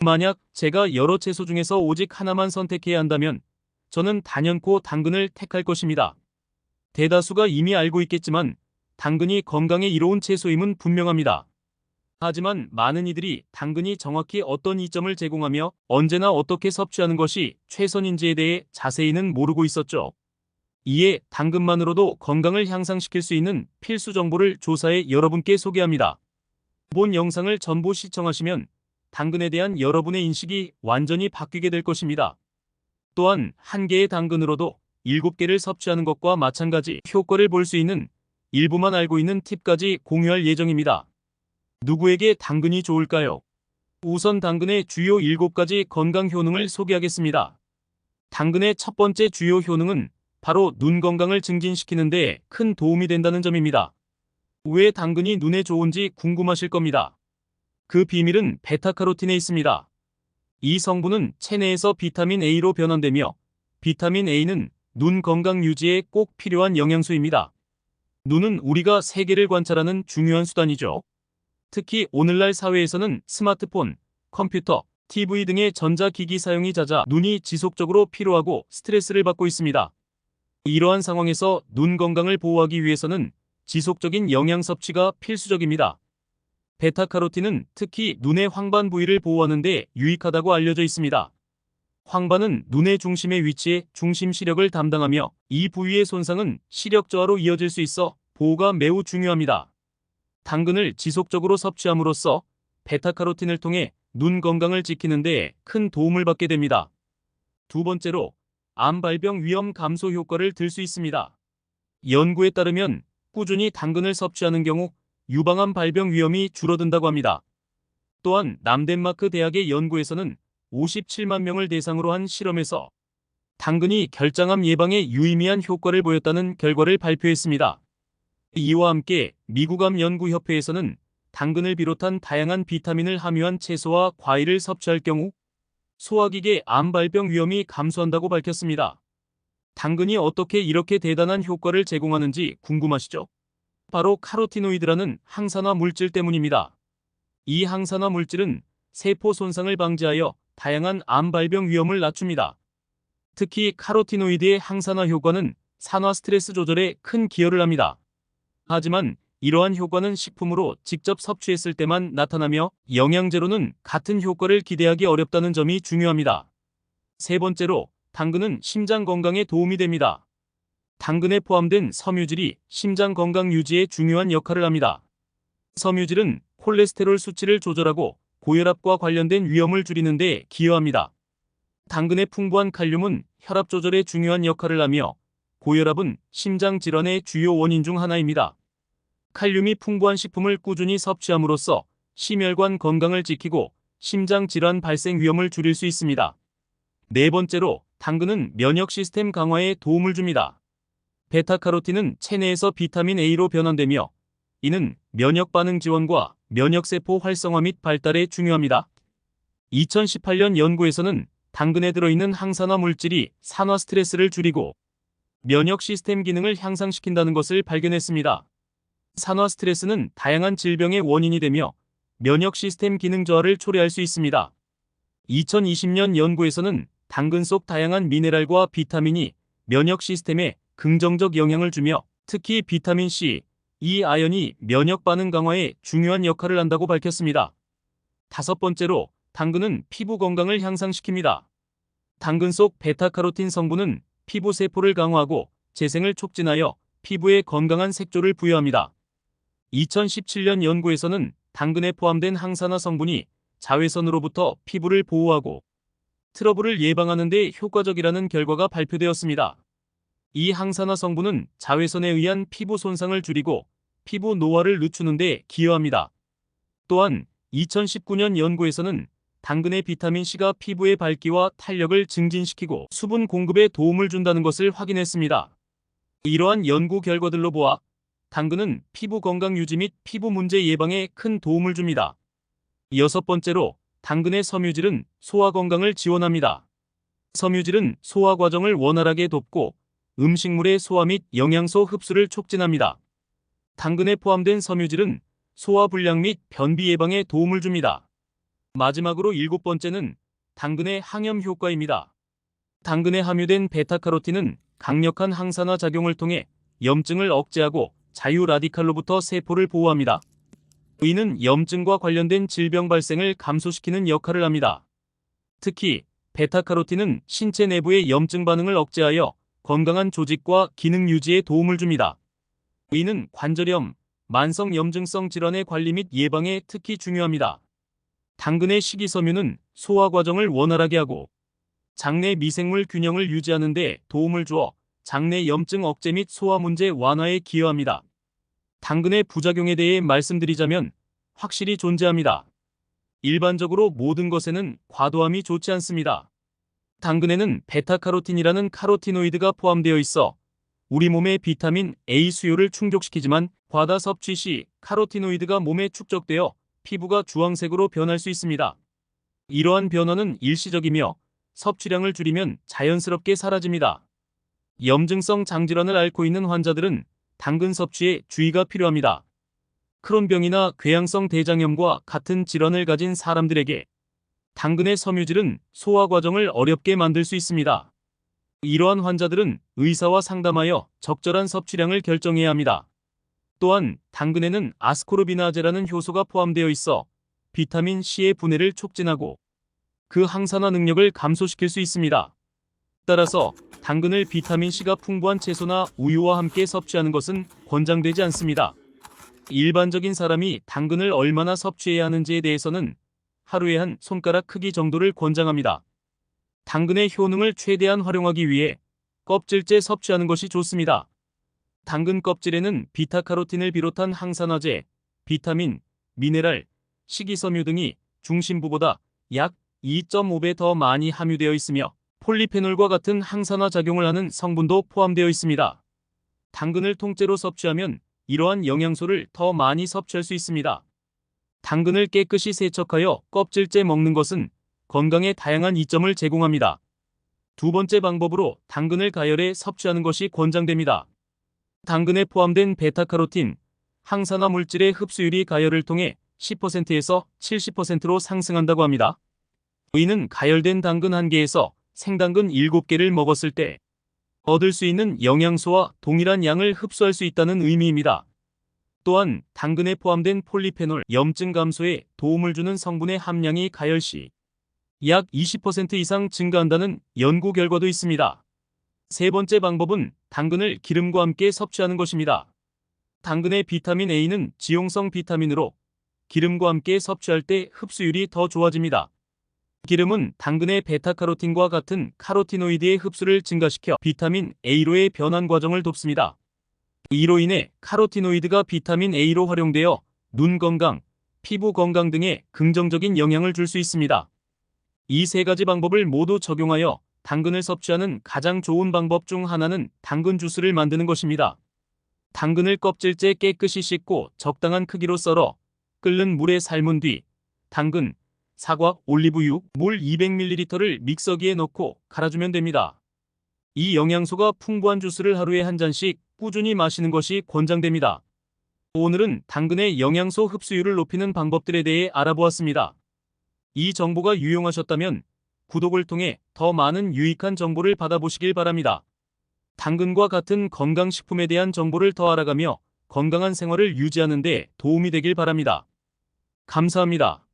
만약 제가 여러 채소 중에서 오직 하나만 선택해야 한다면 저는 단연코 당근을 택할 것입니다. 대다수가 이미 알고 있겠지만 당근이 건강에 이로운 채소임은 분명합니다. 하지만 많은 이들이 당근이 정확히 어떤 이점을 제공하며 언제나 어떻게 섭취하는 것이 최선인지에 대해 자세히는 모르고 있었죠. 이에 당근만으로도 건강을 향상시킬 수 있는 필수 정보를 조사해 여러분께 소개합니다. 본 영상을 전부 시청하시면 당근에 대한 여러분의 인식이 완전히 바뀌게 될 것입니다. 또한 한 개의 당근으로도 7개를 섭취하는 것과 마찬가지 효과를 볼 수 있는 일부만 알고 있는 팁까지 공유할 예정입니다. 누구에게 당근이 좋을까요? 우선 당근의 주요 7가지 건강 효능을 소개하겠습니다. 당근의 첫 번째 주요 효능은 바로 눈 건강을 증진시키는 데 큰 도움이 된다는 점입니다. 왜 당근이 눈에 좋은지 궁금하실 겁니다. 그 비밀은 베타카로틴에 있습니다. 이 성분은 체내에서 비타민 A로 변환되며 비타민 A는 눈 건강 유지에 꼭 필요한 영양소입니다. 눈은 우리가 세계를 관찰하는 중요한 수단이죠. 특히 오늘날 사회에서는 스마트폰, 컴퓨터, TV 등의 전자기기 사용이 잦아 눈이 지속적으로 피로하고 스트레스를 받고 있습니다. 이러한 상황에서 눈 건강을 보호하기 위해서는 지속적인 영양 섭취가 필수적입니다. 베타카로틴은 특히 눈의 황반 부위를 보호하는 데 유익하다고 알려져 있습니다. 황반은 눈의 중심에 위치해 중심 시력을 담당하며 이 부위의 손상은 시력 저하로 이어질 수 있어 보호가 매우 중요합니다. 당근을 지속적으로 섭취함으로써 베타카로틴을 통해 눈 건강을 지키는 데 큰 도움을 받게 됩니다. 두 번째로 암 발병 위험 감소 효과를 들 수 있습니다. 연구에 따르면 꾸준히 당근을 섭취하는 경우 유방암 발병 위험이 줄어든다고 합니다. 또한 남덴마크 대학의 연구에서는 57만 명을 대상으로 한 실험에서 당근이 결장암 예방에 유의미한 효과를 보였다는 결과를 발표했습니다. 이와 함께 미국암연구협회에서는 당근을 비롯한 다양한 비타민을 함유한 채소와 과일을 섭취할 경우 소화기계 암 발병 위험이 감소한다고 밝혔습니다. 당근이 어떻게 이렇게 대단한 효과를 제공하는지 궁금하시죠? 바로 카로티노이드라는 항산화 물질 때문입니다. 이 항산화 물질은 세포 손상을 방지하여 다양한 암 발병 위험을 낮춥니다. 특히 카로티노이드의 항산화 효과는 산화 스트레스 조절에 큰 기여를 합니다. 하지만 이러한 효과는 식품으로 직접 섭취했을 때만 나타나며 영양제로는 같은 효과를 기대하기 어렵다는 점이 중요합니다. 세 번째로 당근은 심장 건강에 도움이 됩니다. 당근에 포함된 섬유질이 심장 건강 유지에 중요한 역할을 합니다. 섬유질은 콜레스테롤 수치를 조절하고 고혈압과 관련된 위험을 줄이는 데 기여합니다. 당근의 풍부한 칼륨은 혈압 조절에 중요한 역할을 하며 고혈압은 심장 질환의 주요 원인 중 하나입니다. 칼륨이 풍부한 식품을 꾸준히 섭취함으로써 심혈관 건강을 지키고 심장 질환 발생 위험을 줄일 수 있습니다. 네 번째로 당근은 면역 시스템 강화에 도움을 줍니다. 베타카로틴은 체내에서 비타민 A로 변환되며 이는 면역 반응 지원과 면역세포 활성화 및 발달에 중요합니다. 2018년 연구에서는 당근에 들어있는 항산화 물질이 산화 스트레스를 줄이고 면역 시스템 기능을 향상시킨다는 것을 발견했습니다. 산화 스트레스는 다양한 질병의 원인이 되며 면역 시스템 기능 저하를 초래할 수 있습니다. 2020년 연구에서는 당근 속 다양한 미네랄과 비타민이 면역 시스템에 긍정적 영향을 주며 특히 비타민 C, 이 아연이 면역 반응 강화에 중요한 역할을 한다고 밝혔습니다. 다섯 번째로 당근은 피부 건강을 향상시킵니다. 당근 속 베타카로틴 성분은 피부 세포를 강화하고 재생을 촉진하여 피부에 건강한 색조를 부여합니다. 2017년 연구에서는 당근에 포함된 항산화 성분이 자외선으로부터 피부를 보호하고 트러블을 예방하는 데 효과적이라는 결과가 발표되었습니다. 이 항산화 성분은 자외선에 의한 피부 손상을 줄이고 피부 노화를 늦추는 데 기여합니다. 또한 2019년 연구에서는 당근의 비타민C가 피부의 밝기와 탄력을 증진시키고 수분 공급에 도움을 준다는 것을 확인했습니다. 이러한 연구 결과들로 보아 당근은 피부 건강 유지 및 피부 문제 예방에 큰 도움을 줍니다. 여섯 번째로 당근의 섬유질은 소화 건강을 지원합니다. 섬유질은 소화 과정을 원활하게 돕고 음식물의 소화 및 영양소 흡수를 촉진합니다. 당근에 포함된 섬유질은 소화 불량 및 변비 예방에 도움을 줍니다. 마지막으로 7번째는 당근의 항염 효과입니다. 당근에 함유된 베타카로틴은 강력한 항산화 작용을 통해 염증을 억제하고 자유 라디칼로부터 세포를 보호합니다. 이는 염증과 관련된 질병 발생을 감소시키는 역할을 합니다. 특히 베타카로틴은 신체 내부의 염증 반응을 억제하여 건강한 조직과 기능 유지에 도움을 줍니다. 이는 관절염, 만성 염증성 질환의 관리 및 예방에 특히 중요합니다. 당근의 식이섬유는 소화 과정을 원활하게 하고 장내 미생물 균형을 유지하는 데 도움을 주어 장내 염증 억제 및 소화 문제 완화에 기여합니다. 당근의 부작용에 대해 말씀드리자면 확실히 존재합니다. 일반적으로 모든 것에는 과도함이 좋지 않습니다. 당근에는 베타카로틴이라는 카로티노이드가 포함되어 있어 우리 몸의 비타민 A 수요를 충족시키지만 과다 섭취 시 카로티노이드가 몸에 축적되어 피부가 주황색으로 변할 수 있습니다. 이러한 변화는 일시적이며 섭취량을 줄이면 자연스럽게 사라집니다. 염증성 장질환을 앓고 있는 환자들은 당근 섭취에 주의가 필요합니다. 크론병이나 궤양성 대장염과 같은 질환을 가진 사람들에게 당근의 섬유질은 소화 과정을 어렵게 만들 수 있습니다. 이러한 환자들은 의사와 상담하여 적절한 섭취량을 결정해야 합니다. 또한 당근에는 아스코르비나제라는 효소가 포함되어 있어 비타민 C의 분해를 촉진하고 그 항산화 능력을 감소시킬 수 있습니다. 따라서 당근을 비타민 C가 풍부한 채소나 우유와 함께 섭취하는 것은 권장되지 않습니다. 일반적인 사람이 당근을 얼마나 섭취해야 하는지에 대해서는 하루에 한 손가락 크기 정도를 권장합니다. 당근의 효능을 최대한 활용하기 위해 껍질째 섭취하는 것이 좋습니다. 당근 껍질에는 비타카로틴을 비롯한 항산화제, 비타민, 미네랄, 식이섬유 등이 중심부보다 약 2.5배 더 많이 함유되어 있으며 폴리페놀과 같은 항산화 작용을 하는 성분도 포함되어 있습니다. 당근을 통째로 섭취하면 이러한 영양소를 더 많이 섭취할 수 있습니다. 당근을 깨끗이 세척하여 껍질째 먹는 것은 건강에 다양한 이점을 제공합니다. 두 번째 방법으로 당근을 가열해 섭취하는 것이 권장됩니다. 당근에 포함된 베타카로틴, 항산화 물질의 흡수율이 가열을 통해 10%에서 70%로 상승한다고 합니다. 이는 가열된 당근 1개에서 생당근 7개를 먹었을 때 얻을 수 있는 영양소와 동일한 양을 흡수할 수 있다는 의미입니다. 또한 당근에 포함된 폴리페놀, 염증 감소에 도움을 주는 성분의 함량이 가열 시 약 20% 이상 증가한다는 연구 결과도 있습니다. 세 번째 방법은 당근을 기름과 함께 섭취하는 것입니다. 당근의 비타민 A는 지용성 비타민으로 기름과 함께 섭취할 때 흡수율이 더 좋아집니다. 기름은 당근의 베타카로틴과 같은 카로티노이드의 흡수를 증가시켜 비타민 A로의 변환 과정을 돕습니다. 이로 인해 카로티노이드가 비타민 A로 활용되어 눈 건강, 피부 건강 등에 긍정적인 영향을 줄 수 있습니다. 이 세 가지 방법을 모두 적용하여 당근을 섭취하는 가장 좋은 방법 중 하나는 당근 주스를 만드는 것입니다. 당근을 껍질째 깨끗이 씻고 적당한 크기로 썰어 끓는 물에 삶은 뒤 당근, 사과, 올리브유, 물 200ml를 믹서기에 넣고 갈아주면 됩니다. 이 영양소가 풍부한 주스를 하루에 한 잔씩 꾸준히 마시는 것이 권장됩니다. 오늘은 당근의 영양소 흡수율을 높이는 방법들에 대해 알아보았습니다. 이 정보가 유용하셨다면 구독을 통해 더 많은 유익한 정보를 받아보시길 바랍니다. 당근과 같은 건강식품에 대한 정보를 더 알아가며 건강한 생활을 유지하는 데 도움이 되길 바랍니다. 감사합니다.